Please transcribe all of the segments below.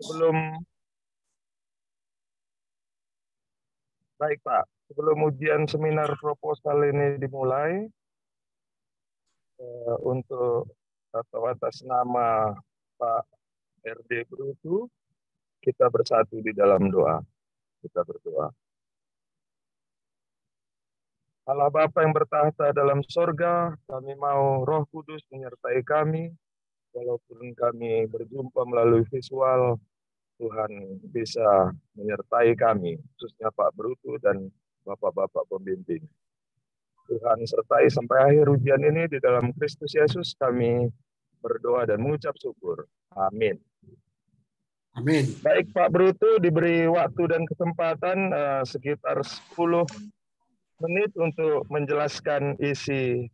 Sebelum Baik, Pak. Sebelum ujian seminar proposal ini dimulai, untuk atau atas nama Pak RD Brutu, kita bersatu di dalam doa. Kita berdoa. Allah Bapa yang bertahta dalam sorga, kami mau Roh Kudus menyertai kami, walaupun kami berjumpa melalui visual, Tuhan bisa menyertai kami, khususnya Pak Brutu dan Bapak-Bapak pembimbing. Tuhan sertai sampai akhir ujian ini di dalam Kristus Yesus kami berdoa dan mengucap syukur. Amin. Amin. Baik Pak Brutu, diberi waktu dan kesempatan sekitar 10 menit untuk menjelaskan isi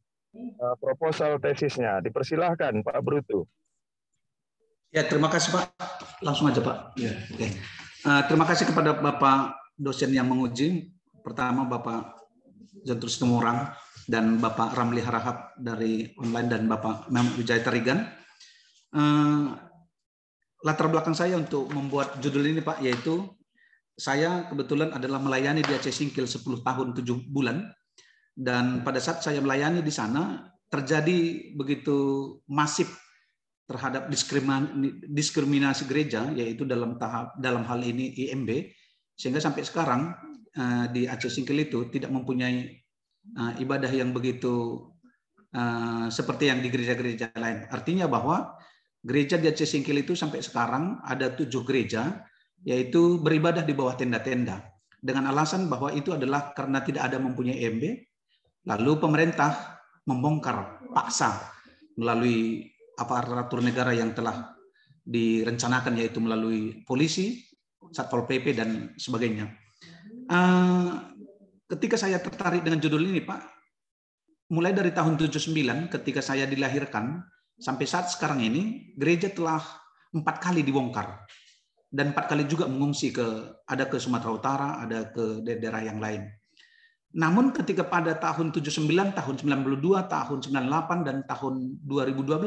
proposal tesisnya. Dipersilahkan Pak Brutu. Ya, terima kasih Pak. Langsung aja Pak. Ya. Oke. Terima kasih kepada Bapak dosen yang menguji. Pertama Bapak Jantrus Temurang dan Bapak Ramli Harahap dari online dan Bapak Mem Wijaya Tarigan. Latar belakang saya untuk membuat judul ini Pak, yaitu saya kebetulan adalah melayani di Aceh Singkil 10 tahun 7 bulan, dan pada saat saya melayani di sana terjadi begitu masif terhadap diskriminasi gereja, yaitu dalam hal ini IMB, sehingga sampai sekarang di Aceh Singkil itu tidak mempunyai ibadah yang begitu seperti yang di gereja-gereja lain. Artinya bahwa gereja di Aceh Singkil itu sampai sekarang ada 7 gereja, yaitu beribadah di bawah tenda-tenda, dengan alasan bahwa itu adalah karena tidak ada mempunyai IMB, lalu pemerintah membongkar paksa melalui aparatur negara yang telah direncanakan, yaitu melalui polisi, Satpol PP, dan sebagainya. Ketika saya tertarik dengan judul ini, Pak, mulai dari tahun 79 ketika saya dilahirkan, sampai saat sekarang ini, gereja telah 4 kali dibongkar. Dan 4 kali juga mengungsi ada ke Sumatera Utara, ada ke daerah yang lain. Namun ketika pada tahun 79, tahun 92, tahun 98, dan tahun 2012,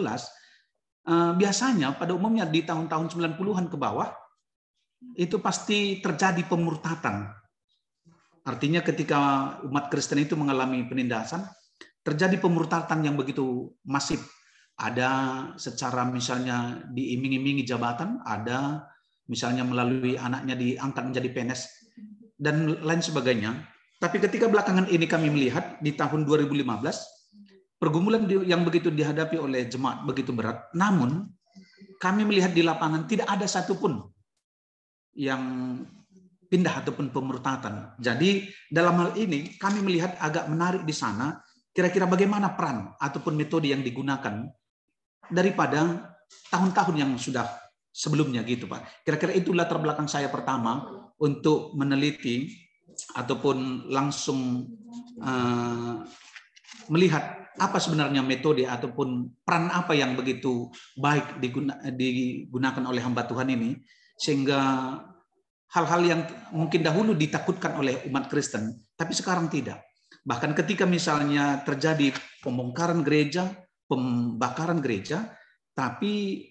biasanya pada umumnya di tahun-tahun 90-an ke bawah, itu pasti terjadi pemurtatan. Artinya ketika umat Kristen itu mengalami penindasan, terjadi pemurtatan yang begitu masif. Ada secara misalnya diiming-imingi jabatan, ada misalnya melalui anaknya diangkat menjadi PNS, dan lain sebagainya. Tapi ketika belakangan ini kami melihat di tahun 2015, pergumulan yang begitu dihadapi oleh jemaat begitu berat, namun kami melihat di lapangan tidak ada satupun yang pindah ataupun pemurtatan. Jadi dalam hal ini kami melihat agak menarik di sana, kira-kira bagaimana peran ataupun metode yang digunakan daripada tahun-tahun yang sudah sebelumnya gitu Pak. Kira-kira itu latar belakang saya pertama untuk meneliti ataupun langsung melihat apa sebenarnya metode ataupun peran apa yang begitu baik digunakan oleh hamba Tuhan ini, sehingga hal-hal yang mungkin dahulu ditakutkan oleh umat Kristen, tapi sekarang tidak. Bahkan ketika misalnya terjadi pembongkaran gereja, pembakaran gereja, tapi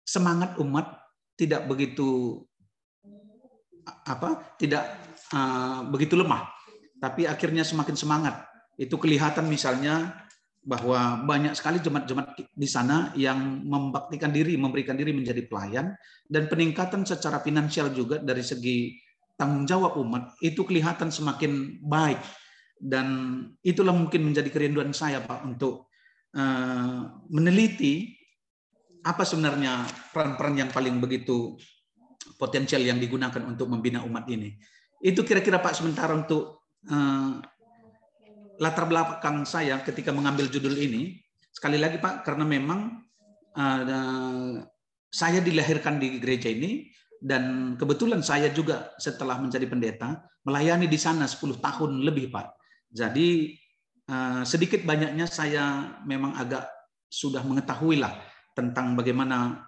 semangat umat tidak begitu begitu lemah, tapi akhirnya semakin semangat. Itu kelihatan misalnya bahwa banyak sekali jemaat-jemaat di sana yang membaktikan diri, memberikan diri menjadi pelayan, dan peningkatan secara finansial juga dari segi tanggung jawab umat itu kelihatan semakin baik. Dan itulah mungkin menjadi kerinduan saya Pak untuk meneliti apa sebenarnya peran-peran yang paling begitu potensial yang digunakan untuk membina umat ini. Itu kira-kira Pak sementara untuk latar belakang saya ketika mengambil judul ini. Sekali lagi Pak, karena memang saya dilahirkan di gereja ini, dan kebetulan saya juga setelah menjadi pendeta melayani di sana 10 tahun lebih Pak. Jadi sedikit banyaknya saya memang agak sudah mengetahui lah tentang bagaimana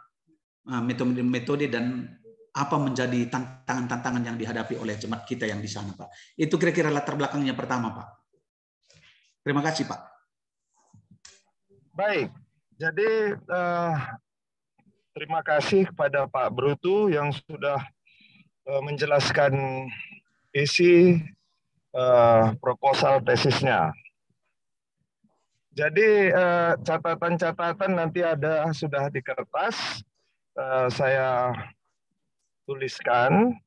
metode dan apa menjadi tantangan-tantangan yang dihadapi oleh jemaat kita yang di sana Pak. Itu kira-kira latar belakangnya pertama Pak. Terima kasih Pak. Baik, jadi terima kasih kepada Pak Brutu yang sudah menjelaskan isi proposal tesisnya. Jadi catatan-catatan nanti ada sudah di kertas, saya tuliskan.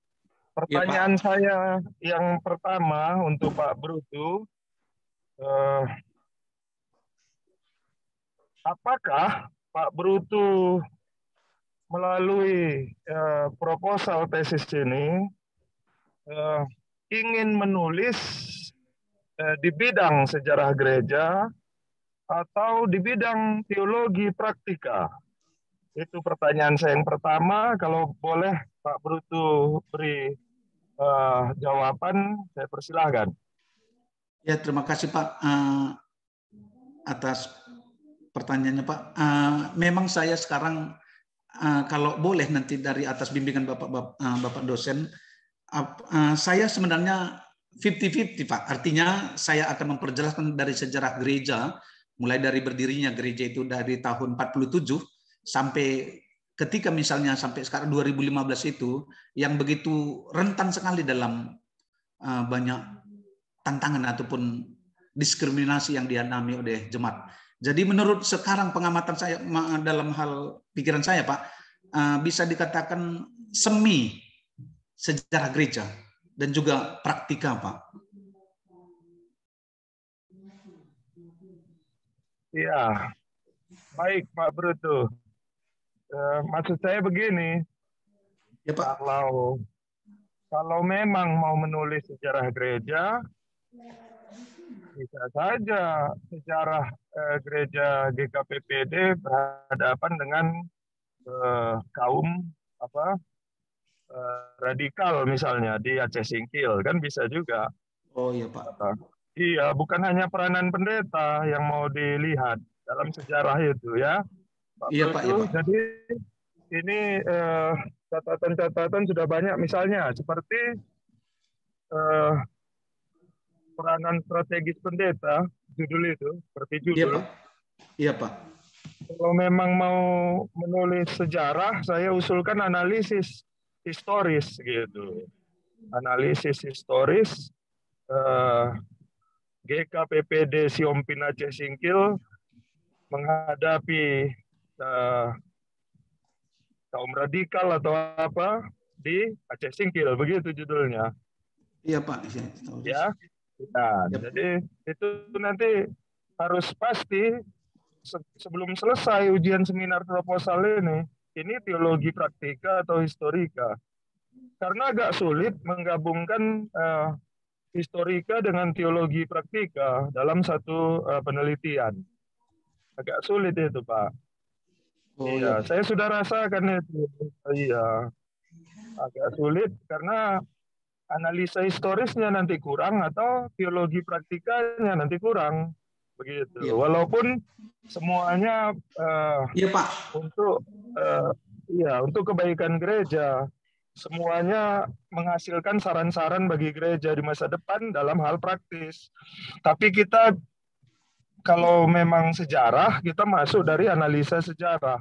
Pertanyaan saya yang pertama untuk Pak Brutu, apakah Pak Brutu melalui proposal tesis ini ingin menulis di bidang sejarah gereja atau di bidang teologi praktika? Itu pertanyaan saya yang pertama. Kalau boleh Pak Brutu beri jawaban, saya persilahkan. Ya, terima kasih Pak atas pertanyaannya Pak. Memang saya sekarang kalau boleh nanti dari atas bimbingan Bapak dosen, saya sebenarnya 50-50 Pak. Artinya saya akan memperjelaskan dari sejarah gereja, mulai dari berdirinya gereja itu dari tahun 47 sampai ketika misalnya sampai sekarang 2015 itu, yang begitu rentan sekali dalam banyak tantangan ataupun diskriminasi yang dialami oleh jemaat. Jadi menurut sekarang pengamatan saya dalam hal pikiran saya Pak, bisa dikatakan semi sejarah gereja dan juga praktika Pak. Iya, baik Pak Brutu. Maksud saya begini, ya, Pak. Kalau memang mau menulis sejarah gereja, bisa saja sejarah gereja GKPPD berhadapan dengan kaum radikal misalnya di Aceh Singkil, kan bisa juga. Oh iya Pak. Iya, bukan hanya peranan pendeta yang mau dilihat dalam sejarah itu ya, Pak. Iya Pak. Iya, Pak. Jadi ini catatan-catatan sudah banyak, misalnya seperti peranan strategis pendeta, judul itu, seperti judul. Iya Pak. Iya Pak. Kalau memang mau menulis sejarah, saya usulkan analisis historis gitu. Analisis historis GKPPD Siompin Aceh Singkil menghadapi kaum radikal atau apa di Aceh Singkil, begitu judulnya. Iya Pak. Ya, nah, jadi itu nanti harus pasti sebelum selesai ujian seminar proposal ini teologi praktika atau historika. Karena agak sulit menggabungkan historika dengan teologi praktika dalam satu penelitian. Agak sulit itu, Pak. Oh, iya, saya sudah rasakan itu. Iya, agak sulit karena analisa historisnya nanti kurang atau teologi praktikanya nanti kurang, begitu. Iya. Walaupun semuanya iya Pak, untuk kebaikan gereja, semuanya menghasilkan saran-saran bagi gereja di masa depan dalam hal praktis. Tapi kita kalau memang sejarah, kita masuk dari analisa sejarah,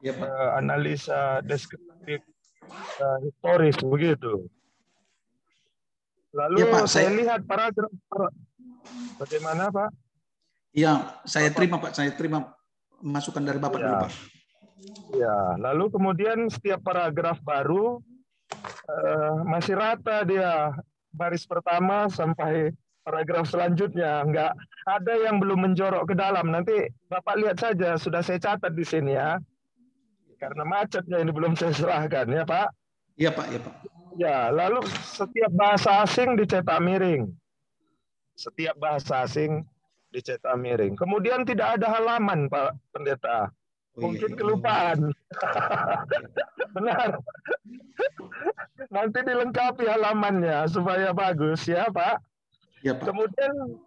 iya Pak. analisa deskriptif historis, begitu. Lalu ya, Pak, saya lihat paragraf. Bagaimana, Pak? Iya, saya terima Pak, saya terima masukan dari Bapak dulu Pak. Ya, lalu kemudian setiap paragraf baru masih rata dia, baris pertama sampai paragraf selanjutnya, nggak ada yang belum menjorok ke dalam. Nanti Bapak lihat saja, sudah saya catat di sini ya. Karena macetnya ini belum saya serahkan ya Pak. Iya Pak, iya Pak. Ya, lalu setiap bahasa asing dicetak miring. Setiap bahasa asing dicetak miring. Kemudian tidak ada halaman Pak Pendeta. Mungkin kelupaan. Benar. Nanti dilengkapi halamannya supaya bagus ya Pak. Ya, Pak. Kemudian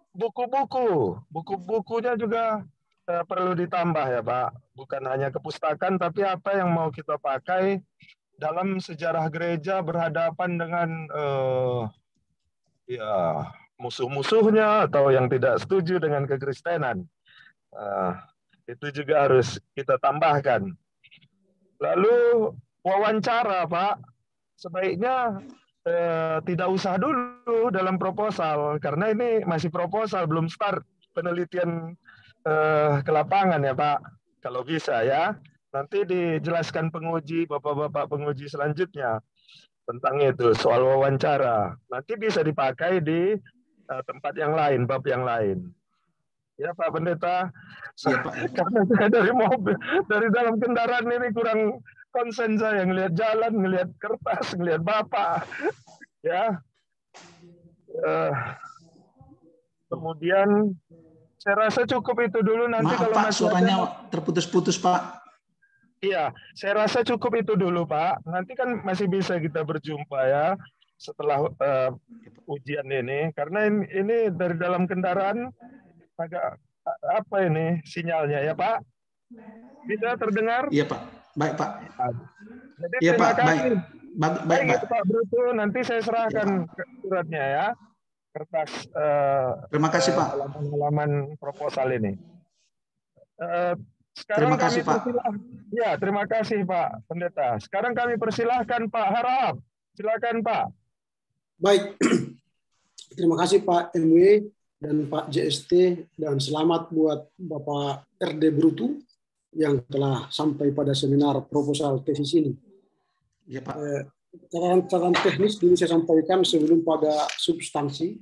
buku-bukunya juga perlu ditambah ya Pak. Bukan hanya kepustakaan, tapi apa yang mau kita pakai dalam sejarah gereja berhadapan dengan musuh-musuhnya atau yang tidak setuju dengan kekristenan. Itu juga harus kita tambahkan. Lalu wawancara, Pak, sebaiknya tidak usah dulu dalam proposal, karena ini masih proposal, belum start penelitian ke lapangan ya Pak. Kalau bisa ya, nanti dijelaskan penguji, bapak-bapak penguji selanjutnya tentang itu, soal wawancara. Nanti bisa dipakai di tempat yang lain, bab yang lain. Ya Pak Pendeta, Iya Pak. Ya. karena saya dari mobil, dari dalam kendaraan ini kurang konsen, saya ngelihat jalan, ngelihat kertas, ngelihat bapak, ya. Kemudian saya rasa cukup itu dulu, nanti Maaf kalau Pak, masih suaranya ada. terputus-putus Pak. Iya, saya rasa cukup itu dulu Pak. Nanti kan masih bisa kita berjumpa ya setelah ujian ini, karena ini dari dalam kendaraan agak apa ini sinyalnya ya Pak? Bisa terdengar? Iya Pak, baik Pak. Jadi Iya terima Pak, baik, kasih. baik Baik Pak. itu Pak Bruto, nanti saya Iya, Pak. serahkan suratnya ya, kertas Terima kasih Pak. halaman-halaman proposal ini. Terima Sekarang kami kasih Pak. persilahkan. Ya, terima kasih Pak Pendeta. Sekarang kami persilahkan Pak Harap. Silakan Pak. Baik, terima kasih Pak MW dan Pak JST, dan selamat buat Bapak RD Brutu yang telah sampai pada seminar proposal tesis ini. Ya Pak. Catatan teknis dulu saya sampaikan sebelum pada substansi.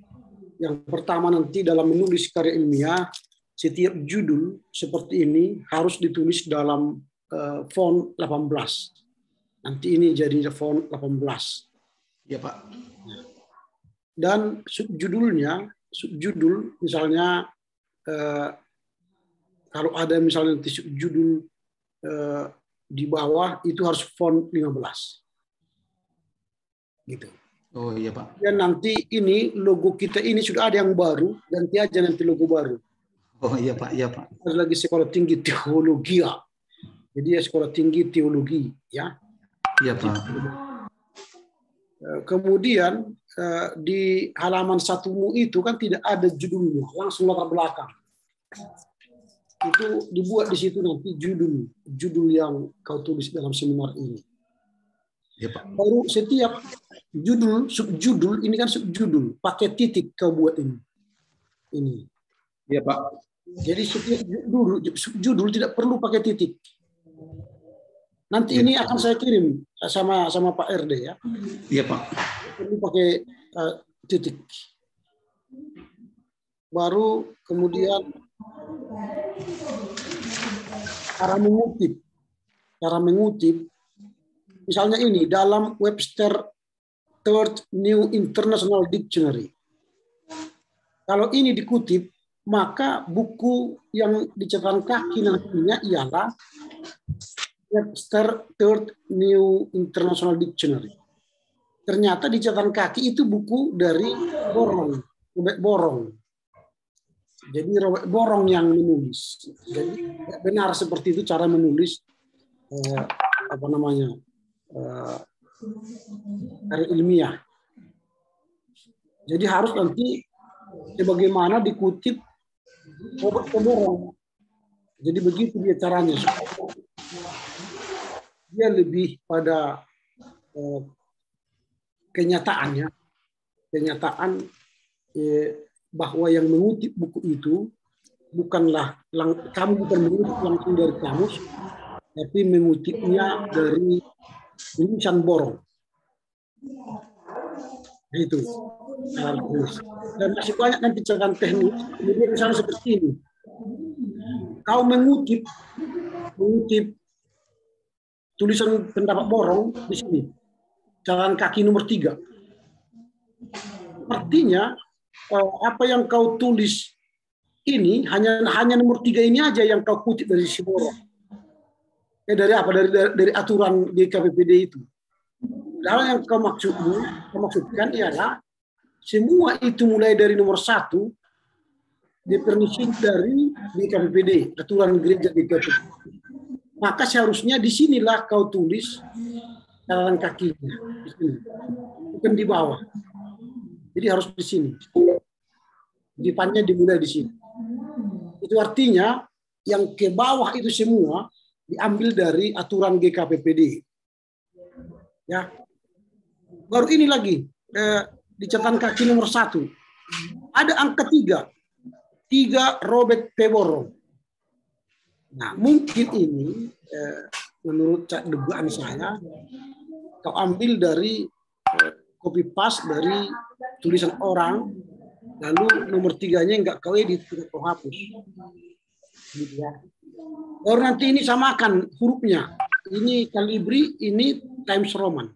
Yang pertama, nanti dalam menulis karya ilmiah, setiap judul seperti ini harus ditulis dalam font 18. Nanti ini jadi font 18. Ya Pak. Dan subjudul misalnya kalau ada misalnya nanti subjudul di bawah itu harus font 15. Gitu. Oh iya Pak. Dan nanti ini logo kita ini sudah ada yang baru, ganti aja nanti logo baru. Oh iya Pak, iya Pak. Ada lagi sekolah tinggi teologi. Jadi ya sekolah tinggi teologi ya. Iya Pak. Kemudian di halaman 1-mu itu kan tidak ada judulnya, langsung latar belakang. Itu dibuat di situ nanti judul yang kau tulis dalam seminar ini. Ya Pak. Baru setiap judul, subjudul, ini kan subjudul, pakai titik kau buat ini. Ini. Ya Pak. Jadi setiap judul tidak perlu pakai titik. Nanti ini akan saya kirim sama Pak RD ya. Iya Pak. Perlu pakai titik. Baru kemudian cara mengutip. Misalnya ini dalam Webster Third New International Dictionary. Kalau ini dikutip, maka buku yang di catatan kaki nantinya ialah Webster Third New International Dictionary. Ternyata di catatan kaki itu buku dari Robert Borong. Jadi Robert Borong yang menulis. Jadi benar seperti itu cara menulis karya ilmiah. Jadi harus nanti sebagaimana dikutip Robert Borong. Jadi begitu dia caranya. Dia lebih pada kenyataan bahwa yang mengutip buku itu bukanlah kamu bukan mengutip langsung dari kamus, tapi mengutipnya dari tulisan Borong. Itu. Dan masih banyak nanti catatan teknis. Kemudian misalnya seperti ini. Kau mengutip tulisan pendapat Borong di sini. Catatan kaki nomor 3. Artinya apa yang kau tulis ini hanya nomor 3 ini aja yang kau kutip dari si Borong. Dari apa? Dari aturan di KPPD itu. Padahal yang kau maksudkan ialah semua itu mulai dari nomor 1 definisi dari DKPPD, aturan gereja DKPPD. Maka seharusnya di sinilah kau tulis catatan kakinya, di sini. Bukan di bawah. Jadi harus di sini. Depannya dimulai di sini. Itu artinya yang ke bawah itu semua diambil dari aturan GKPPD. Ya. Baru ini lagi di catatan kaki nomor 1 ada angka 3 Robert P. Borong. Nah, mungkin ini menurut dugaan saya kau ambil dari copy paste dari tulisan orang, lalu nomor 3-nya enggak kau edit, kau hapus. Gitu ya. Baru nanti ini samakan hurufnya. Ini Calibri, ini Times Roman.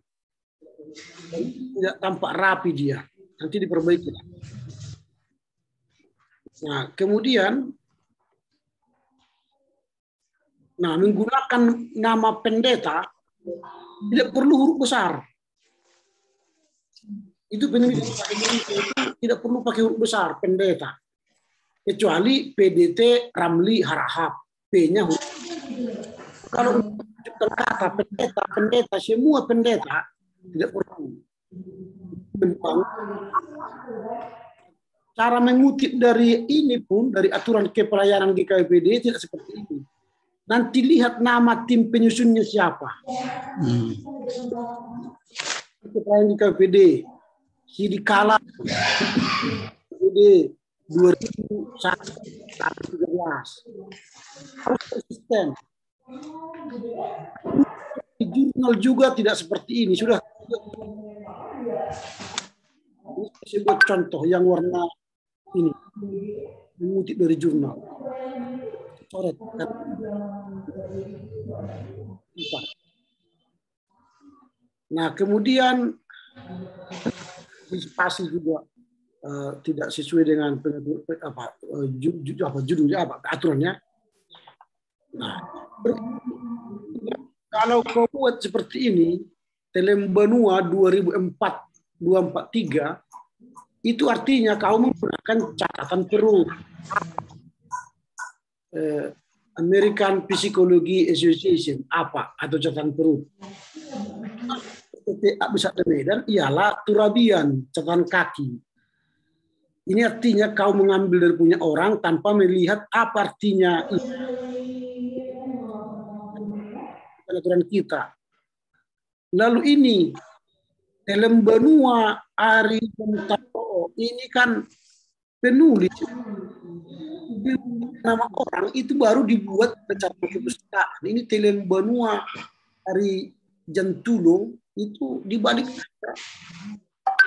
Tidak tampak rapi dia. Nanti diperbaiki. Nah, kemudian menggunakan nama pendeta tidak perlu huruf besar. Itu penulis Indonesia itu tidak perlu pakai huruf besar, pendeta. Kecuali PDT Ramli Harahap, P-nya huruf. Kalau menciptakan kata pendeta, semua pendeta tidak perlu. Cara mengutip dari ini pun, dari aturan kepelayanan GKPD tidak seperti itu. Nanti lihat nama tim penyusunnya siapa. Kepelayanan GKPD, Sidikala, GKPD 2001-2013. Harus konsisten. Di jurnal juga tidak seperti ini. Sudah. Ini sebuah contoh yang warna ini mengutip dari jurnal. Coret. Nah, kemudian spasi juga tidak sesuai dengan judulnya aturannya. Nah, kalau kau buat seperti ini, Telembanua 2004-243 itu artinya kau menggunakan catatan perut. American Psychology Association apa atau catatan perut. Besar Medan ialah turabian, catatan kaki. Ini artinya kau mengambil dari punya orang tanpa melihat apa artinya aturan kita. Lalu ini Telembanua Ari Bentaro ini kan penulis nama orang itu baru dibuat secara perpustakaan. Ini Telembanua Ari Jantulo itu dibalik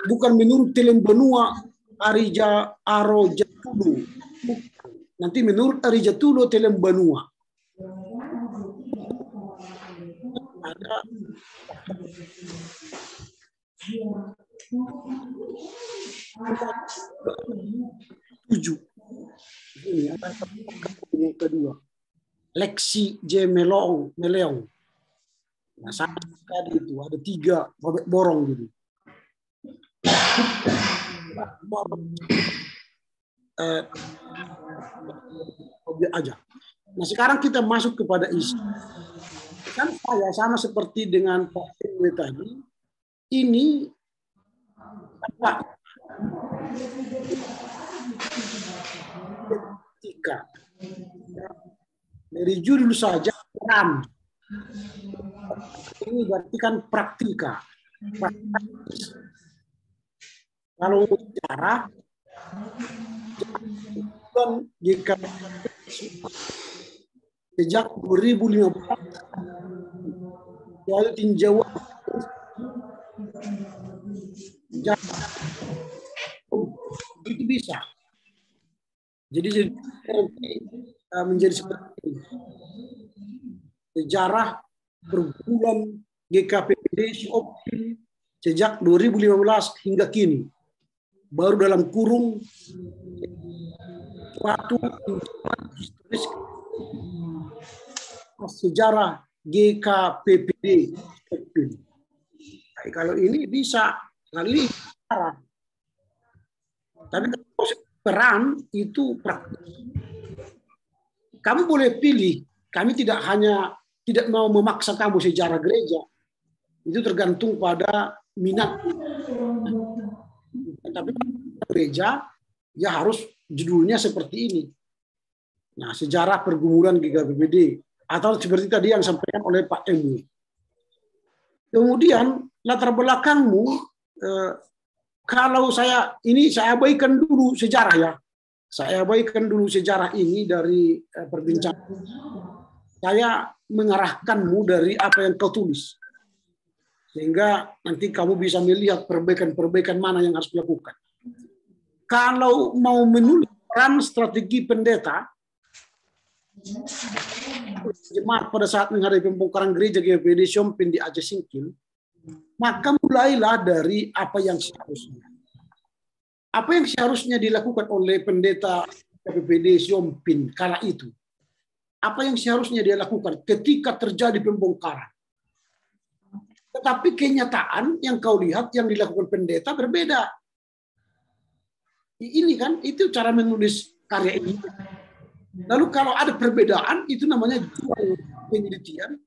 bukan menurut Telembanua Ari Aro Jantulo. Nanti menurut Ari Jantulo Telembanua. Ada 7. Ini ada yang kedua. Lexi J. Meleong. Nah, sama sekali itu ada 3 Robert Borong gitu. Aja. Nah, sekarang kita masuk kepada isi. Kan saya sama seperti dengan Pak Firwe tadi, ini apa? Ketika dari judul saja peran. Ini berarti kan praktika. Kalau bicara jika sejak 2015 lalu tinjauan itu bisa. Jadi menjadi seperti ini. Sejarah berbulan GKPPD Optim sejak 2015 hingga kini. Baru dalam kurung suatu historis sejarah GKPPD. Nah, kalau ini bisa, kali ini sejarah. Tapi kalau peran itu praktis. Kamu boleh pilih. Kami tidak mau memaksa kamu sejarah gereja. Itu tergantung pada minat. Tapi gereja ya harus judulnya seperti ini. Nah, sejarah pergumulan GKPPD atau seperti tadi yang disampaikan oleh Pak Emu. Kemudian latar belakangmu, kalau saya abaikan dulu sejarah ya. Saya abaikan dulu sejarah ini dari perbincangan. Saya mengarahkanmu dari apa yang kau tulis. Sehingga nanti kamu bisa melihat perbaikan-perbaikan mana yang harus dilakukan. Kalau mau menulis peran strategi pendeta, jemaat pada saat menghadapi pembongkaran gereja GKPD Siompin di Aceh Singkil, maka mulailah dari apa yang seharusnya. Apa yang seharusnya dilakukan oleh pendeta GKPD Siompin kala itu? Apa yang seharusnya dia lakukan ketika terjadi pembongkaran? Tetapi kenyataan yang kau lihat yang dilakukan pendeta berbeda. Ini kan, itu cara menulis karya ini. Lalu kalau ada perbedaan, itu namanya penelitian.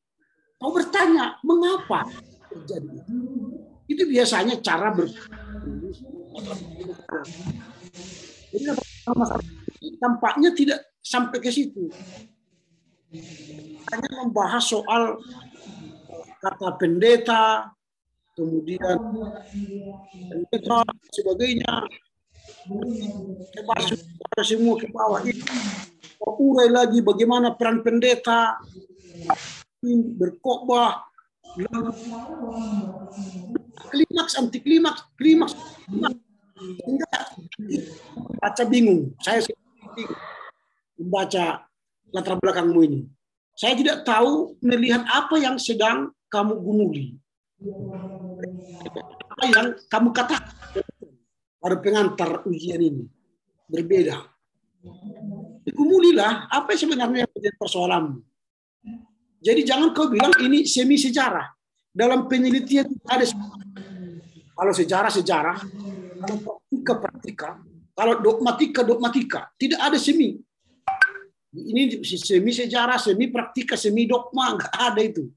Kau bertanya, mengapa terjadi itu? Itu biasanya cara Jadi tampaknya tidak sampai ke situ. Hanya membahas soal kata pendeta, kemudian pendeta, sebagainya. Masuk semua ke bawah itu. Urai lagi bagaimana peran pendeta berkhotbah, klimaks, anti klimaks, hingga baca bingung. Saya membaca latar belakangmu ini. Saya tidak tahu melihat apa yang sedang kamu gumuli, apa yang kamu katakan pada pengantar ujian ini berbeda. Gumulilah apa sebenarnya yang menjadi persoalanmu. Jadi jangan kau bilang ini semi sejarah. Dalam penelitian ada kalau sejarah, kalau praktika, kalau dogmatika, tidak ada semi. Ini semi sejarah, semi praktika, semi dogma, nggak ada itu.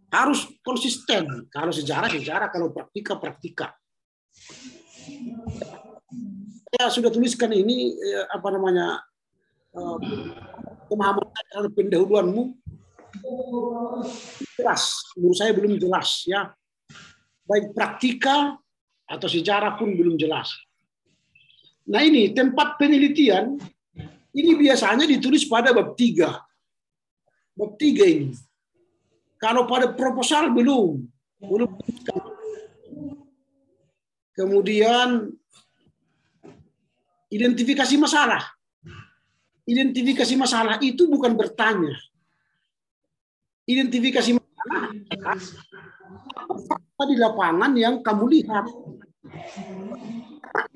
Harus konsisten. Kalau sejarah, kalau praktika. Saya sudah tuliskan ini pemahaman terhadap pendahuluanmu jelas, menurut saya belum jelas ya. Baik praktika atau sejarah pun belum jelas. Nah ini tempat penelitian ini biasanya ditulis pada bab 3. Bab 3 ini. Kalau pada proposal belum. Kemudian identifikasi masalah. Identifikasi masalah itu bukan bertanya. Identifikasi masalah apa di lapangan yang kamu lihat.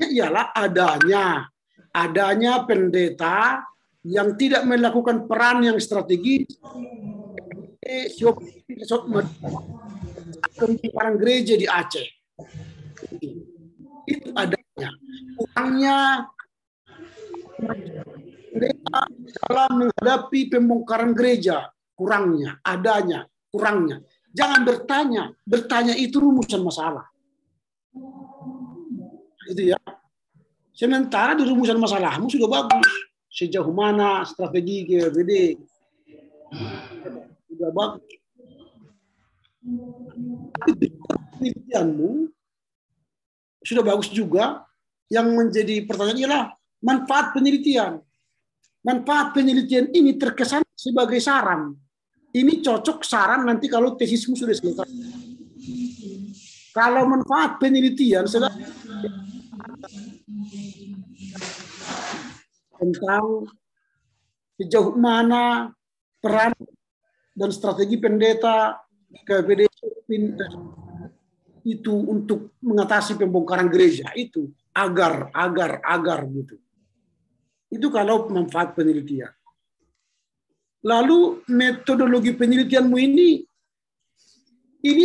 Ialah adanya pendeta yang tidak melakukan peran yang strategis pembongkaran gereja di Aceh. Itu adanya. Kurangnya pendeta dalam menghadapi pembongkaran gereja, kurangnya. Jangan bertanya itu rumusan masalah. Itu ya. Sementara di rumusan masalahmu sudah bagus. Sejauh mana strategi GKPD sudah bagus. Penelitianmu sudah bagus juga. Yang menjadi pertanyaan ialah manfaat penelitian. Manfaat penelitian ini terkesan sebagai saran. Ini cocok saran nanti kalau tesismu sudah selesai. Kalau manfaat penelitian tentang sejauh mana peran dan strategi pendeta GKPD itu untuk mengatasi pembongkaran gereja itu agar gitu. Itu kalau manfaat penelitian. Lalu metodologi penelitianmu ini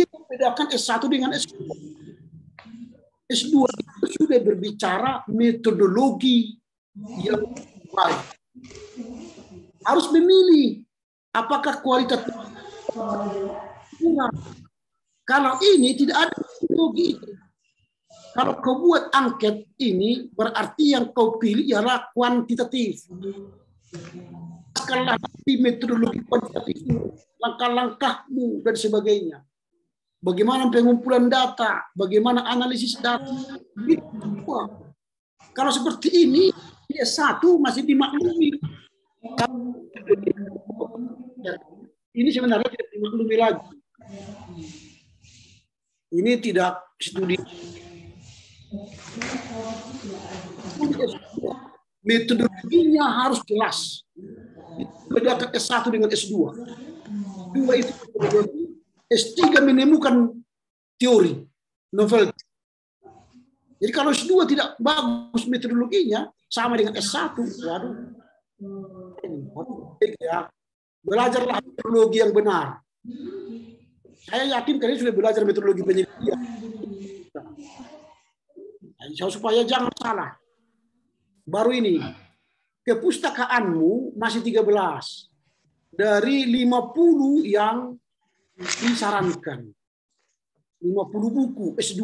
membedakan S1 dengan S2. S2 itu sudah berbicara metodologi yang baik. Harus memilih apakah kualitas kurang. Kalau ini tidak ada metodologi itu. Kalau kau buat angket ini berarti yang kau pilih ialah kuantitatif. jelaskanlah di metodologi kuantitatif, langkah-langkahmu dan sebagainya. Bagaimana pengumpulan data, bagaimana analisis data. Kalau seperti ini, S1 masih dimaklumi. Ini sebenarnya tidak dimaklumi lagi. Ini tidak studi. Metodologinya harus jelas. Bedakan S1 dengan S2. Dua itu metodologi. S3 menemukan teori, novel. Jadi kalau S2 tidak bagus metodologinya, sama dengan S1, waduh. Ya. Belajarlah metodologi yang benar. Saya yakin kalian sudah belajar metodologi penelitian. Supaya jangan salah. Baru ini, kepustakaanmu masih 13. Dari 50 yang disarankan. 50 buku S2.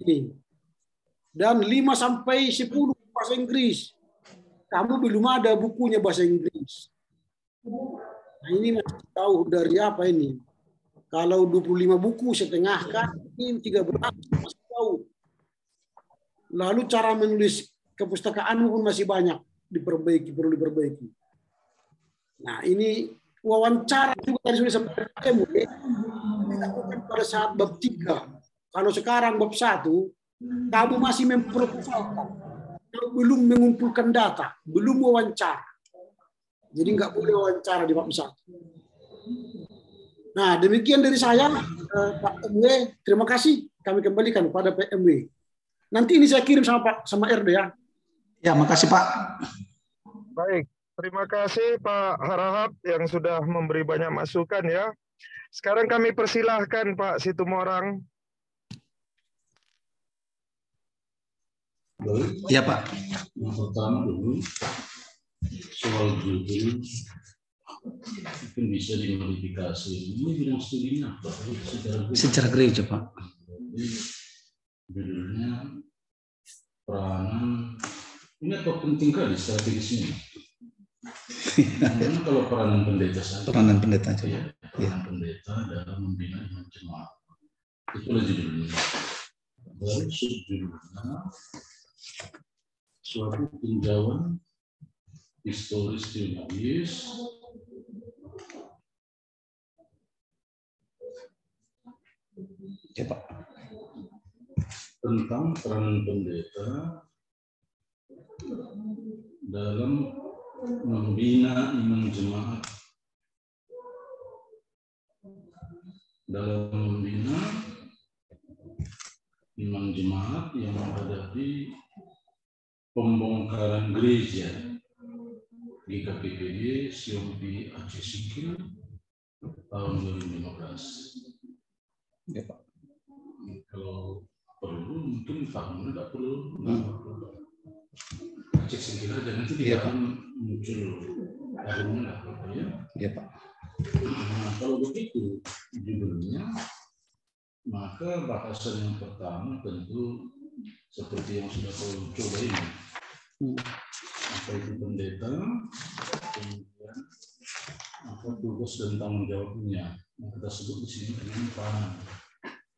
Ini. Dan 5 sampai 10 bahasa Inggris. Kamu belum ada bukunya bahasa Inggris. Nah, ini masih tahu dari apa ini. Kalau 25 buku setengah kan, ini 13 masih tahu. Lalu cara menulis kepustakaan pun masih banyak diperbaiki, perlu diperbaiki. Nah, ini wawancara juga tadi sudah sampaikan dilakukan pada saat bab 3. Kalau sekarang bab 1, kamu masih memproposalkan, kalau belum mengumpulkan data, belum wawancara. Jadi nggak boleh wawancara di bab 1. Nah, demikian dari saya, Pak MW. Terima kasih. Kami kembalikan pada Pak MW. Nanti ini saya kirim sama RD ya. Ya, makasih Pak. Baik, terima kasih Pak Harahap yang sudah memberi banyak masukan ya. Sekarang kami persilahkan Pak Situmorang. Ya Pak. Yang pertama dulu soal judul mungkin bisa dimodifikasi. Ini bidang studinya apa? Sejarah gereja Pak. Judulnya peranan. Ini apa penting kali strategis ini? Karena kalau peranan pendeta saja. Peranan pendeta saja. Ya, peranan pendeta dalam membina iman jemaat. Itulah judulnya. Baru subjudulnya suatu tinjauan historis teologis tentang peranan pendeta dalam membina iman jemaat, dalam membina iman jemaat yang menghadapi pembongkaran gereja di KPPD Siompi Aceh Sikil tahun 2015. Ya Pak. Kalau perlu mungkin tahunnya tidak perlu. Cek Sikil aja nanti tidak akan muncul tahunnya ya. Ya Pak. Nah, kalau begitu judulnya, maka bahasan yang pertama tentu seperti yang sudah kau coba ini. Apa itu pendeta, kemudian apa tugas dan tanggung jawabnya yang kita sebut di sini dengan peranan.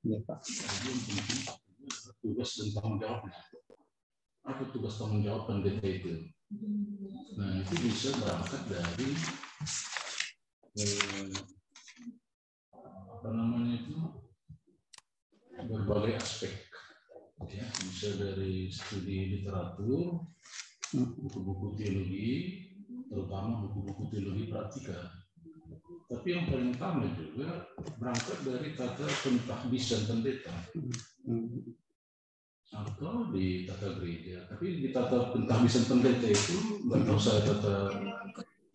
Ya Pak. Tugas dan tanggung jawabnya. Apa tugas tanggung jawab pendeta itu? Nah, itu bisa berangkat dari apa namanya itu berbagai aspek. Ya, bisa dari studi literatur, buku-buku teologi, terutama buku-buku teologi praktika. Tapi yang paling utama juga berangkat dari kata pentahbisan pendeta. Atau di tata gereja. Tapi di tata pentahbisan pendeta itu, nggak tahu saya tata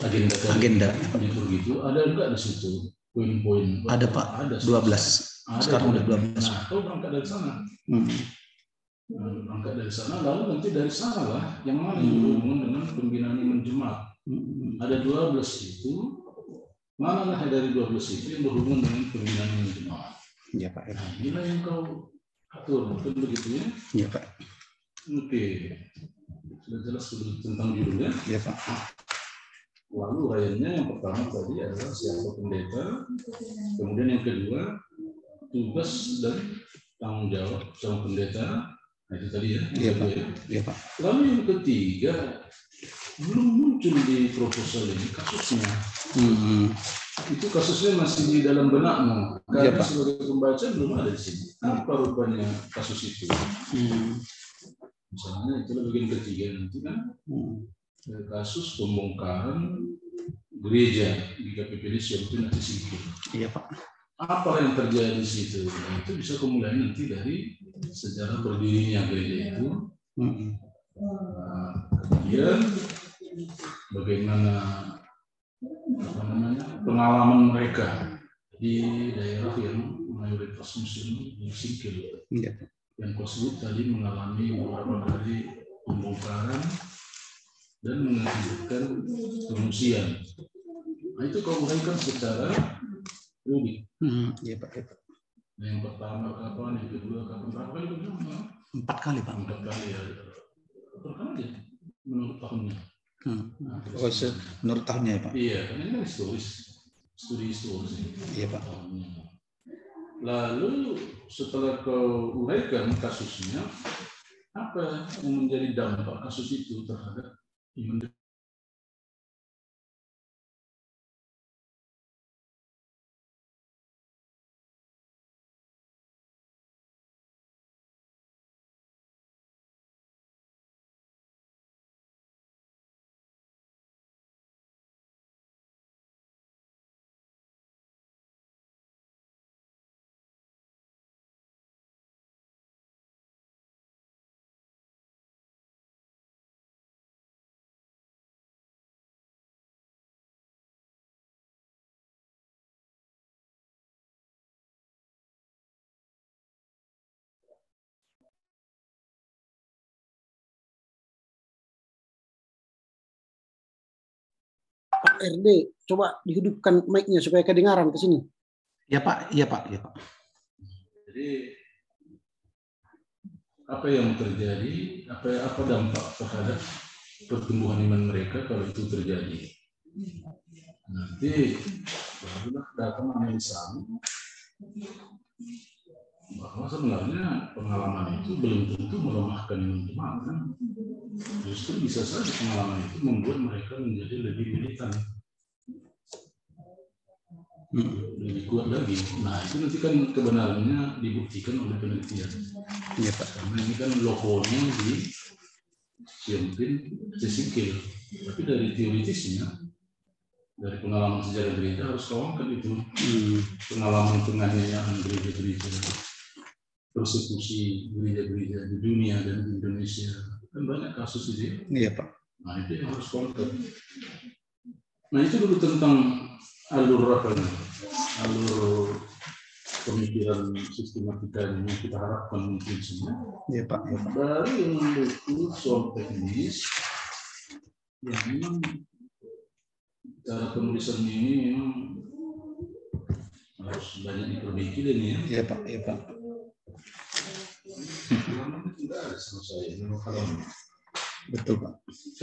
agenda. Begitu. Ada enggak di situ poin-poin? Ada Pak, ada 12. Sekarang udah 12. Nah, kau berangkat dari sana. Berangkat dari sana, lalu nanti dari sana lah yang mana yang berhubungan dengan pembinaan iman jemaat. Ada 12 itu, mana lah dari 12 itu yang berhubungan dengan pembinaan iman jemaat. Ya Pak. Nah, inilah yang kau atur, betul begitu ya? Ya Pak. Oke, sudah jelas tentang judulnya. Ya Pak. Lalu uraiannya yang pertama tadi adalah siapa pendeta, kemudian yang kedua tugas dan tanggung jawab seorang pendeta. Nah, itu tadi ya. Iya, Pak. Iya, Pak. Lalu yang ketiga, belum muncul di proposal ini kasusnya. Itu kasusnya masih di dalam benakmu. Karena sebagai pembaca belum ada di sini. Apa rupanya kasus itu? Misalnya itu bagian ketiga nanti kan kasus pembongkaran gereja di KPPD Siapapun nanti singkir. Iya, Pak. Apa yang terjadi di situ? Nah, itu bisa kemudian nanti dari sejarah berdirinya gereja itu. Kemudian bagaimana pengalaman mereka di daerah yang mayoritas Muslim yang singkir. Yang kau sebut tadi mengalami beberapa kali pembongkaran dan mengakibatkan pengungsian. Nah, itu kau uraikan secara periode. Iya, Pak. Nah, yang pertama kapan, yang kedua kapan, berapa kali kedua? 4 kali, Pak. 4 kali ya. Berapa aja menurut tahunnya? Menurut tahunnya ya, Pak? Iya, karena ini kan historis. Studi historis. Iya, Pak. Lalu setelah kau uraikan kasusnya, apa yang menjadi dampak kasus itu terhadap iman? Pak RD, coba dihidupkan mic-nya supaya kedengaran ke sini. Ya, Pak. Iya, Pak. Iya, Pak. Jadi apa yang terjadi? Apa dampak terhadap pertumbuhan iman mereka kalau itu terjadi? Nanti barulah datang analisa bahwa sebenarnya pengalaman itu belum tentu melemahkan iman jemaat, kan? Justru bisa saja pengalaman itu membuat mereka menjadi lebih militan, lebih kuat lagi. Nah, itu nanti kan kebenarannya dibuktikan oleh penelitian. Iya, Pak. Karena ini kan logonya di Siapapun sesingkil, tapi dari teoritisnya, dari pengalaman sejarah gereja harus kawangkan itu pengalaman penganiayaan gereja-gereja, persekusi gereja-gereja di dunia dan di Indonesia, kan banyak kasus itu. Iya, Pak. Nah, itu yang harus kawangkan. Nah, itu dulu tentang alur alur pemikiran sistematika yang kita harapkan mungkin semua. Iya, Pak. Iya, Pak. Baru yang mendukung soal teknis, yang memang cara penulisan ini memang harus banyak diperbaiki ini ya. Iya, Pak. Iya, Pak. Halaman tidak ada sama saya, memang halaman. Betul, Pak.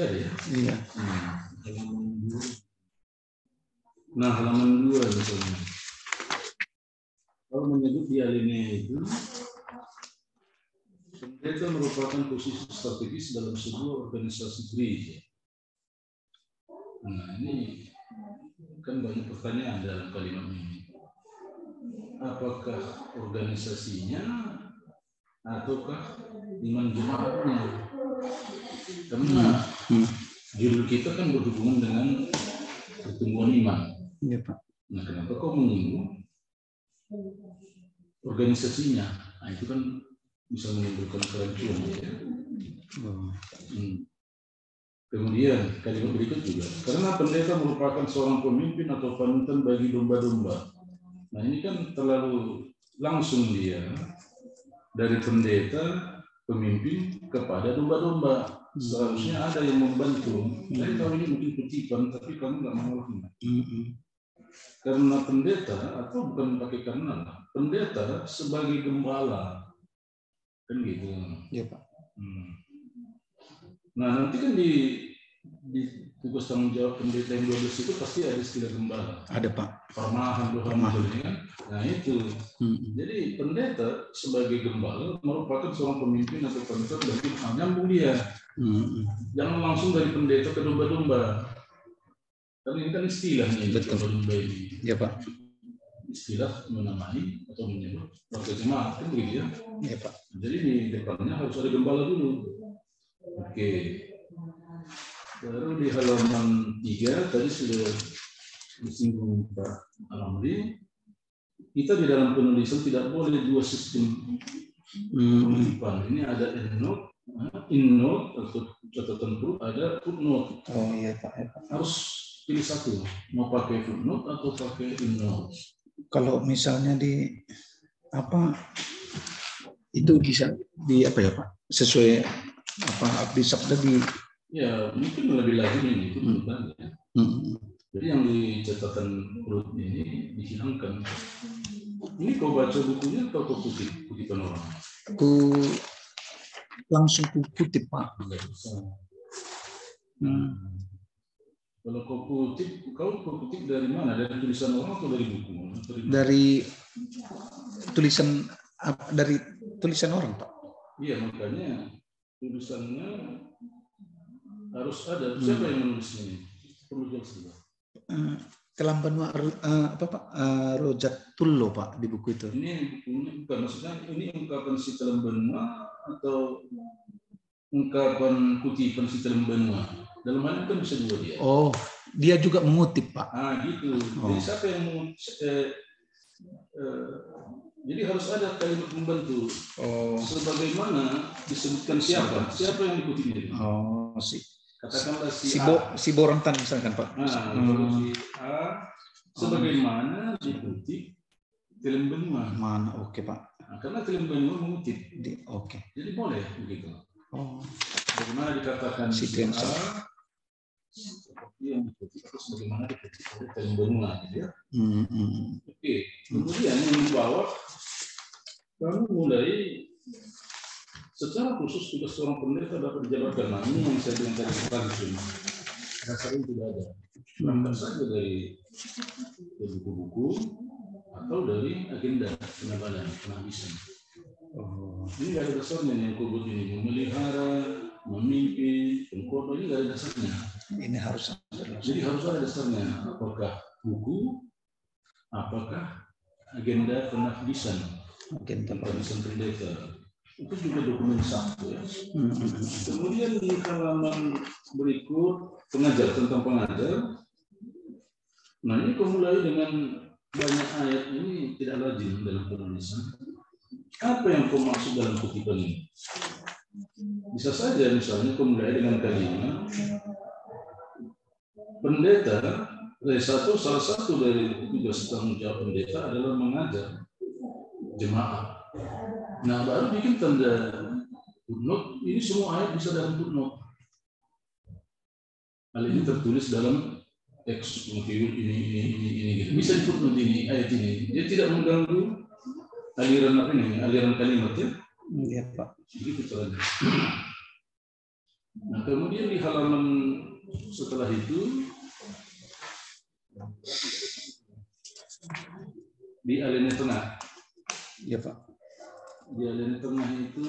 Ada ya? Iya. Halaman 2. Nah, halaman 2 misalnya. Kalau menyebut di alinea itu, pendeta merupakan posisi strategis dalam sebuah organisasi gereja. Nah, ini kan banyak pertanyaan dalam kalimat ini. Apakah organisasinya ataukah iman jemaatnya? Karena judul kita kan berhubungan dengan pertumbuhan iman. Iya, Pak. Nah, kenapa kau menyinggung organisasinya? Nah, itu kan bisa menimbulkan kerancuan. Ya. Kemudian kalimat berikut juga, karena pendeta merupakan seorang pemimpin atau panutan bagi domba-domba. Nah, ini kan terlalu langsung dia dari pendeta pemimpin kepada domba-domba. Seharusnya ada yang membantu. Jadi kalau ini mungkin kutipan, tapi kamu nggak mengolahnya. Karena pendeta, atau bukan pakai karena, pendeta sebagai gembala. Kan gitu. Iya, Pak. Nah, nanti kan di di tugas tanggung jawab pendeta yang 12 itu pasti ada istilah gembala. Ada Pak. Permahan kan? Nah itu. Jadi pendeta sebagai gembala merupakan seorang pemimpin atau pendeta dan nyambung dia. Jangan langsung dari pendeta ke domba-domba. Karena ini kan istilahnya domba-domba ini. Ya Pak. Istilah menamai atau menyebut warga jemaat kan begitu ya. Ya Pak. Jadi di depannya harus ada gembala dulu. Oke. Baru di halaman 3 tadi sudah disinggung Pak Alamri, kita di dalam penulisan tidak boleh dua sistem penitipan. Ini ada in-note atau catatan huruf, ada footnote. Oh iya Pak. Harus pilih satu, mau pakai footnote atau pakai in-note. Kalau misalnya di apa itu bisa di apa ya Pak? Sesuai apa abdi sabda di ya mungkin lebih lagi ini itu tuntutannya. Jadi yang di catatan huruf ini dihilangkan. Ini kau baca bukunya atau kau kutipan orang? Aku langsung kutip Pak. Kalau kau kutip dari mana? Dari tulisan orang atau dari buku? Dari tulisan orang Pak. Iya makanya tulisannya harus ada. Siapa yang menulisnya? Perlu jelas juga. Kelamban apa Pak? Rojatullo Pak di buku itu. Ini bukan maksudnya ini ungkapan si Telembenua atau ungkapan kutipan si Telembenua. Dalam hal itu kan bisa dua dia. Oh, dia juga mengutip Pak. Gitu. Jadi siapa yang jadi harus ada kalimat pembantu. Sebagaimana disebutkan siapa yang dikutip ini. Si katakanlah si Borontan misalkan Pak. Si A sebagaimana dikutip Telembenua. Mana oke Pak. Karena Telembenua mengutip. Oke. Jadi boleh begitu. Bagaimana dikatakan si A seperti yang dikutip atau sebagaimana dikutip oleh Telembenua, gitu ya. Oke. Kemudian yang dibawa kamu mulai secara khusus tugas seorang pendeta dapat dijalankan. Nah, ini yang saya bilang tadi semua. Rasanya tidak ada. Berangkat saja dari buku-buku atau dari agenda penabalan, penghabisan. Ini nggak ada dasarnya yang kubut ini. Memelihara, memimpin, pengkhotbah ini nggak ada dasarnya. Ini harus ada. Jadi harus ada dasarnya. Apakah buku, apakah agenda penghabisan, agenda penghabisan pendeta. Itu juga dokumen satu ya. Kemudian di halaman berikut tentang pengajar. Nah ini kau mulai dengan banyak ayat ini tidak lazim dalam penulisan. Apa yang kau maksud dalam kutipan ini? Bisa saja misalnya kau mulai dengan kalimat pendeta. Salah satu dari tugas tanggung jawab pendeta adalah mengajar jemaat. Nah, baru bikin tanda footnote. Ini semua ayat bisa dalam footnote. Hal ini tertulis dalam teks ini gitu. Bisa di footnote ini, ayat ini. Dia tidak mengganggu aliran kalimat ya. Iya Pak. Begitu caranya. Nah, kemudian di halaman setelah itu di alinea tengah. Iya Pak. Di alinea tengah itu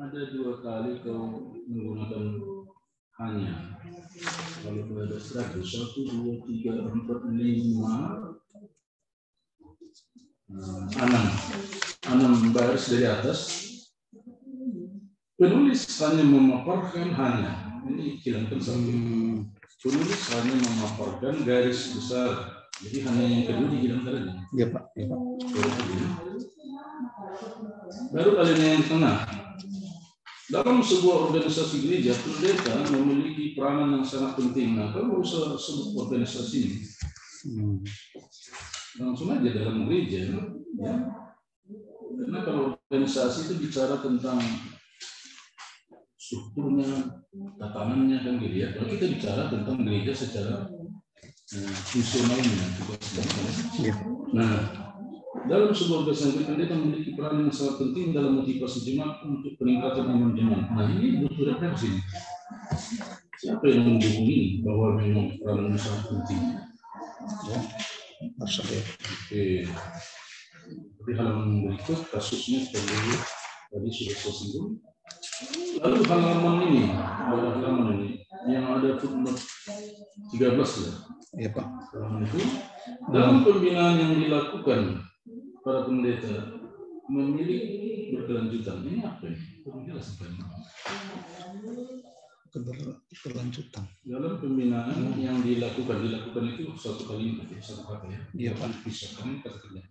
ada 2 kali kau menggunakan hanya. Kalau ada 100, 1, 2, 3, 4, 5, 6 baris dari atas. Penulis hanya memaparkan hanya. Ini hilangkan satu. Penulis hanya memaparkan garis besar. Jadi hanya yang kedua dihilangkan aja. Iya Pak. Baru alinea yang tengah. Dalam sebuah organisasi gereja, pendeta memiliki peranan yang sangat penting. Nah, kalau usah sebut organisasi ini, langsung aja dalam gereja, ya. Karena kalau organisasi itu bicara tentang strukturnya, tatanannya kan gitu ya. Kalau kita bicara tentang gereja secara fungsionalnya, nah. Dalam sebuah organisasi pendeta memiliki peran yang sangat penting dalam motivasi jemaat untuk peningkatan iman jemaat. Nah ini butuh refleksi. siapa yang mendukung ini bahwa memang peranan sangat penting? Ya, oke. Di halaman berikut kasusnya seperti tadi sudah saya singgung. Lalu halaman ini yang ada footnote 13 ya. Iya Pak. Halaman itu dalam pembinaan yang dilakukan para pendeta memilih berkelanjutan. Ini apa ini? Perlu jelaskan. Keberlanjutan. Dalam pembinaan yang dilakukan itu satu kalimat, satu kata ya. Iya Pak. Pisahkan kata kerja.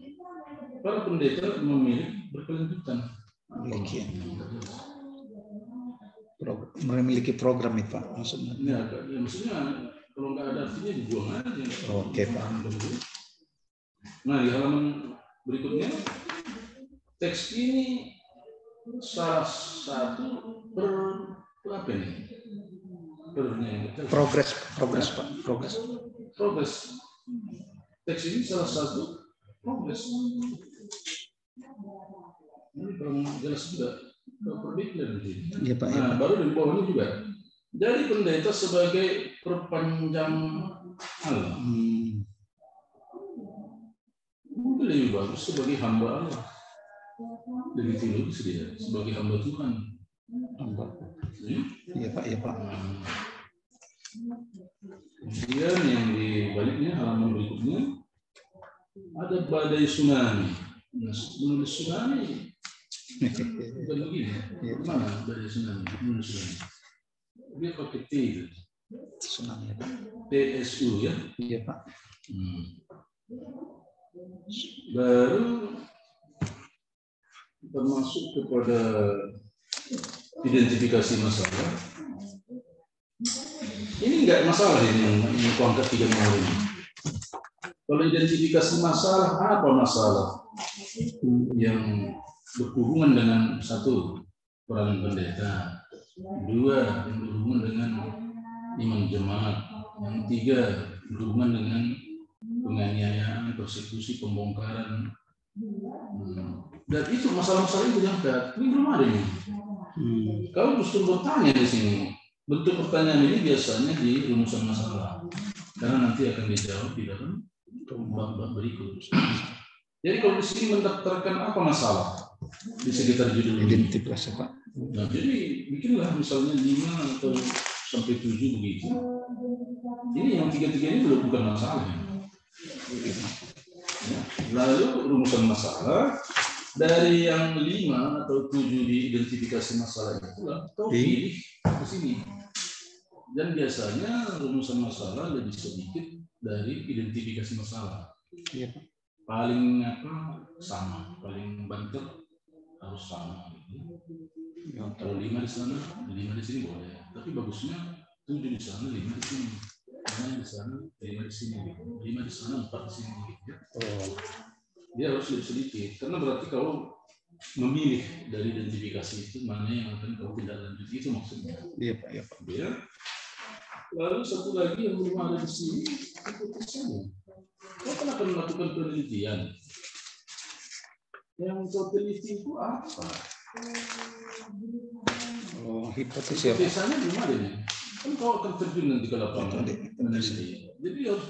Para pendeta memilih berkelanjutan. Memiliki program itu Pak maksudnya. Ya, maksudnya kalau nggak ada artinya dibuang aja. Oke Pak. Nah di halaman berikutnya teks ini salah satu apa ini? Progres Pak. Progres. Teks ini salah satu progres. Ini belum jelas juga. Iya Pak. Nah, baru di bawahnya juga. Jadi pendeta sebagai perpanjang Allah. Mungkin lebih bagus sebagai hamba Allah. Dari teologis dia sebagai hamba Tuhan. Iya Pak. Kemudian yang di baliknya halaman berikutnya ada badai tsunami. Nah, menulis tsunami bukan begini. Mana badai tsunami? Menulis tsunami. Dia pakai T. Tsunami Pak. TSU ya. Iya Pak. Baru kita masuk kepada identifikasi masalah. Ini enggak masalah ini yang kuangkat 3 hari ini. Kalau identifikasi masalah, apa masalah yang berhubungan dengan satu peranan pendeta, 2 yang berhubungan dengan imam jemaat, yang 3 berhubungan dengan penganiayaan, persekusi, pembongkaran. Dan itu masalah-masalah itu diangkat. Ini belum ada ini. Kalau justru bertanya di sini, bentuk pertanyaan ini biasanya di rumusan masalah, karena nanti akan dijawab di dalam bab-bab berikut. Jadi kalau di sini mendaftarkan apa masalah di sekitar judul identifikasi Pak. Nah, jadi bikinlah misalnya 5 atau sampai 7 begitu. Ini yang 3 ini belum bukan masalah. Ya. Lalu rumusan masalah dari yang 5 atau 7 di identifikasi masalah itu kau pilih ke sini. Dan biasanya rumusan masalah lebih sedikit dari identifikasi masalah. Iya. Paling sama, paling banter harus sama. Ya, kalau 5 di sana, 5 di sini boleh. Tapi bagusnya 7 di sana, 5 di sini. 5 di sana, 5 di sini. 5 di sana, 4 di sini. Dia harus lebih sedikit. Karena berarti kalau memilih dari identifikasi itu mana yang akan kau tindak lanjut, itu maksudnya. Iya Pak. Ya. Lalu satu lagi yang belum ada di sini, hipotesamu. Kau kan akan melakukan penelitian. Yang kau teliti itu apa? Hipotesis. Hipotesanya belum ada nih. Kan kau akan terjun nanti ke lapangan meneliti. Jadi harus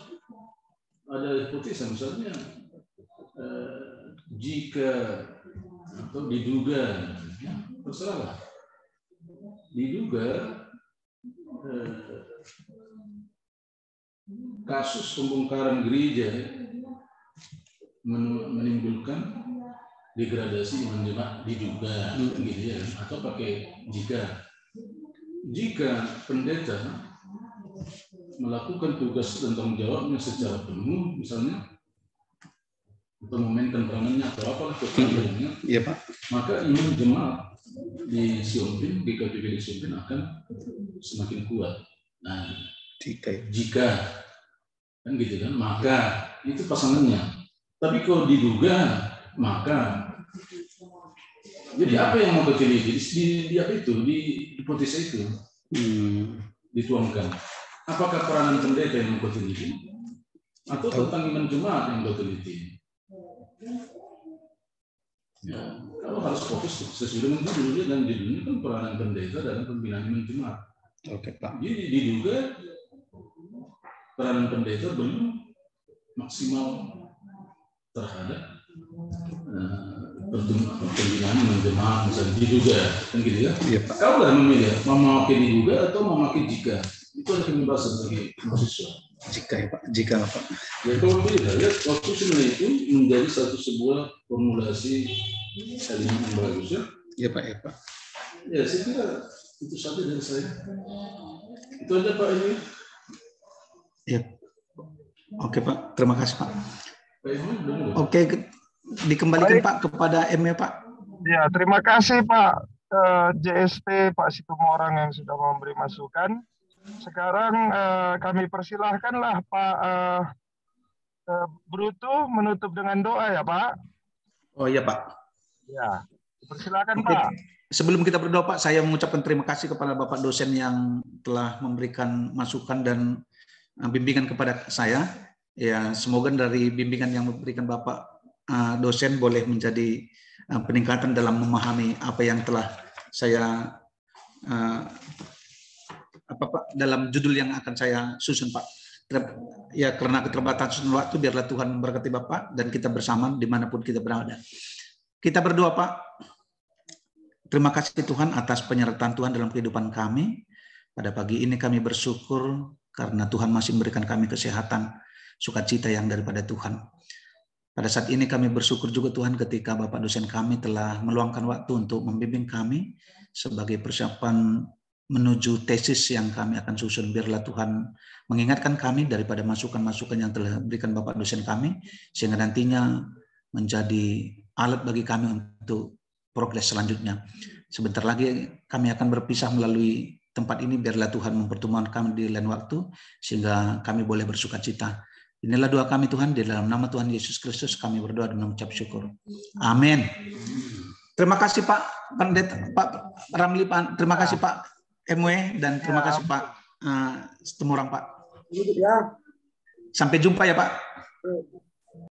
ada hipotesa, misalnya jika atau diduga, ya, terserah. Diduga kasus pembongkaran gereja menimbulkan degradasi iman jemaat, diduga gitu ya, atau pakai jika pendeta melakukan tugas dan tanggung jawabnya secara penuh, misalnya untuk memainkan peranannya atau apalah kepentingannya, iya Pak, maka iman jemaat di Siompin, di KPP di Siompin akan semakin kuat. Nah, jika kan gitu kan, maka itu pasangannya. Tapi kalau diduga, maka jadi apa yang mau diteliti di apa itu, di hipotesa itu dituangkan. Apakah peranan pendeta yang mau diteliti atau tentang iman jemaat yang mau diteliti? Ya, kalau harus fokus sesuai dengan judulnya, dan judulnya kan peranan pendeta dalam pembinaan iman jemaat. Oke, Pak. Jadi diduga peran pendeta belum maksimal terhadap perjumpaan menjemaah misalnya diduga, kan gitu ya? Iya, Pak. Kalau lah memilih mau memakai diduga atau mau memakai jika, itu ada pembahasan sebagai mahasiswa. Jika ya Pak, jika Pak. Ya kalau kita lihat waktu sebenarnya itu menjadi sebuah formulasi kalimat yang bagus ya. Iya Pak, ya Pak. Ya saya kira itu saja dari saya. Itu aja Pak ini. Ya. Oke Pak, terima kasih Pak. Oke, dikembalikan Pak kepada M ya Pak. Ya, terima kasih Pak JST Pak Situmorang yang sudah memberi masukan. Sekarang kami persilahkanlah Pak Brutu menutup dengan doa ya Pak. Oh iya Pak. Ya, persilakan Oke. Pak. Sebelum kita berdoa Pak, saya mengucapkan terima kasih kepada Bapak dosen yang telah memberikan masukan dan bimbingan kepada saya. Ya, semoga dari bimbingan yang memberikan Bapak dosen boleh menjadi peningkatan dalam memahami apa yang telah saya Pak dalam judul yang akan saya susun Pak. Ya, karena keterbatasan waktu, biarlah Tuhan memberkati Bapak dan kita bersama dimanapun kita berada. Kita berdoa Pak. Terima kasih Tuhan atas penyertaan Tuhan dalam kehidupan kami. Pada pagi ini kami bersyukur karena Tuhan masih memberikan kami kesehatan, sukacita yang daripada Tuhan. Pada saat ini kami bersyukur juga Tuhan ketika Bapak dosen kami telah meluangkan waktu untuk membimbing kami sebagai persiapan menuju tesis yang kami akan susun. Biarlah Tuhan mengingatkan kami daripada masukan-masukan yang telah diberikan Bapak dosen kami, sehingga nantinya menjadi alat bagi kami untuk progres selanjutnya. Sebentar lagi kami akan berpisah melalui tempat ini, biarlah Tuhan mempertemukan kami di lain waktu, sehingga kami boleh bersukacita. Inilah doa kami Tuhan, di dalam nama Tuhan Yesus Kristus kami berdoa dan mengucap syukur. Amin. Terima kasih Pak Pendeta, Pak Ramli, Pak. Terima kasih Pak MW, dan terima kasih Pak Situmorang Pak. Ya. Sampai jumpa ya Pak.